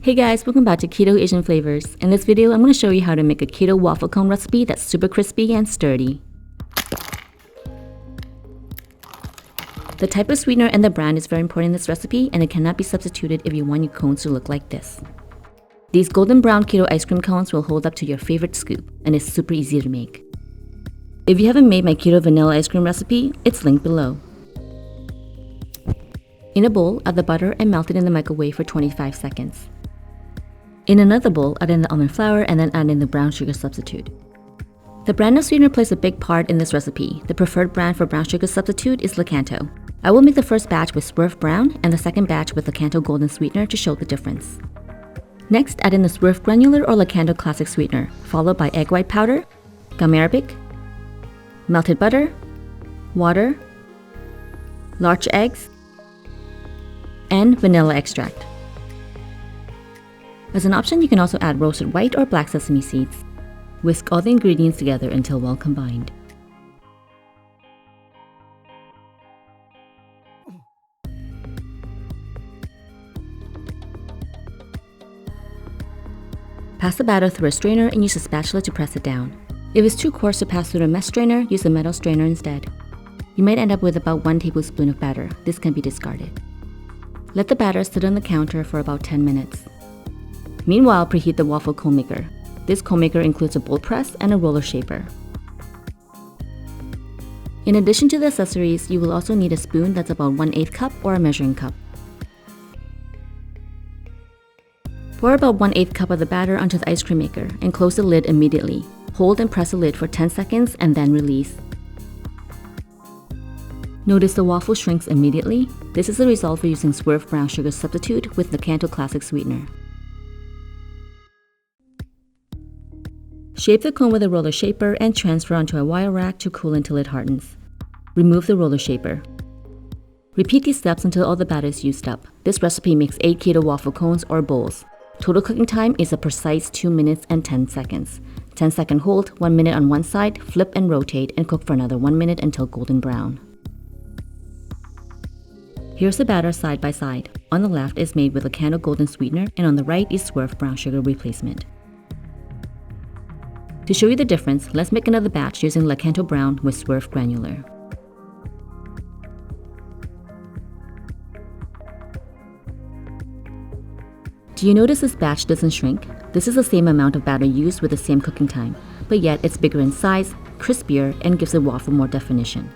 Hey guys, welcome back to Keto Asian Flavors. In this video, I'm going to show you how to make a keto waffle cone recipe that's super crispy and sturdy. The type of sweetener and the brand is very important in this recipe, and it cannot be substituted if you want your cones to look like this. These golden brown keto ice cream cones will hold up to your favorite scoop, and it's super easy to make. If you haven't made my keto vanilla ice cream recipe, it's linked below. In a bowl, add the butter and melt it in the microwave for 25 seconds. In another bowl, add in the almond flour and then add in the brown sugar substitute. The brand of sweetener plays a big part in this recipe. The preferred brand for brown sugar substitute is Lakanto. I will make the first batch with Swerve brown and the second batch with Lakanto golden sweetener to show the difference. Next, add in the Swerve Granular or Lakanto classic sweetener, followed by egg white powder, gum arabic, melted butter, water, large eggs, and vanilla extract. As an option, you can also add roasted white or black sesame seeds. Whisk all the ingredients together until well combined. Pass the batter through a strainer and use a spatula to press it down. If it's too coarse to pass through a mesh strainer, use a metal strainer instead. You might end up with about 1 tablespoon of batter. This can be discarded. Let the batter sit on the counter for about 10 minutes. Meanwhile, preheat the waffle cone maker. This cone maker includes a bowl press and a roller shaper. In addition to the accessories, you will also need a spoon that's about 1/8 cup or a measuring cup. Pour about 1/8 cup of the batter onto the ice cream maker and close the lid immediately. Hold and press the lid for 10 seconds and then release. Notice the waffle shrinks immediately. This is the result for using Swerve brown sugar substitute with Lakanto classic sweetener. Shape the cone with a roller shaper and transfer onto a wire rack to cool until it hardens. Remove the roller shaper. Repeat these steps until all the batter is used up. This recipe makes 8 keto waffle cones or bowls. Total cooking time is a precise 2 minutes and 10 seconds. 10-second hold, 1 minute on one side, flip and rotate, and cook for another 1 minute until golden brown. Here's the batter side by side. On the left is made with Lakanto golden sweetener, and on the right is Swerve brown sugar replacement. To show you the difference, let's make another batch using Lakanto brown with Swerve Granular. Do you notice this batch doesn't shrink? This is the same amount of batter used with the same cooking time, but yet it's bigger in size, crispier, and gives the waffle more definition.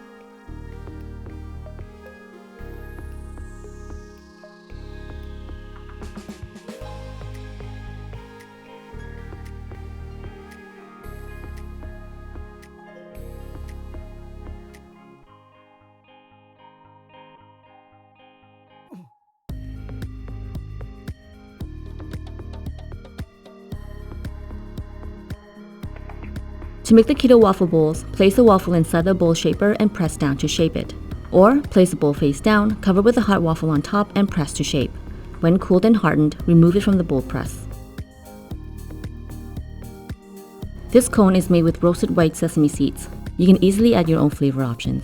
To make the keto waffle bowls, place the waffle inside the bowl shaper and press down to shape it. Or, place the bowl face down, cover with a hot waffle on top and press to shape. When cooled and hardened, remove it from the bowl press. This cone is made with roasted white sesame seeds. You can easily add your own flavor options.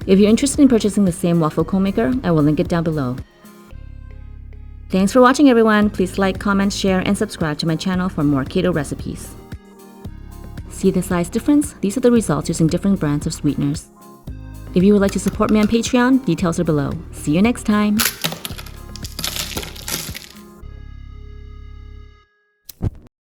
If you're interested in purchasing the same waffle cone maker, I will link it down below. Thanks for watching everyone. Please like, comment, share, and subscribe to my channel for more keto recipes. See the size difference? These are the results using different brands of sweeteners. If you would like to support me on Patreon, details are below. See you next time!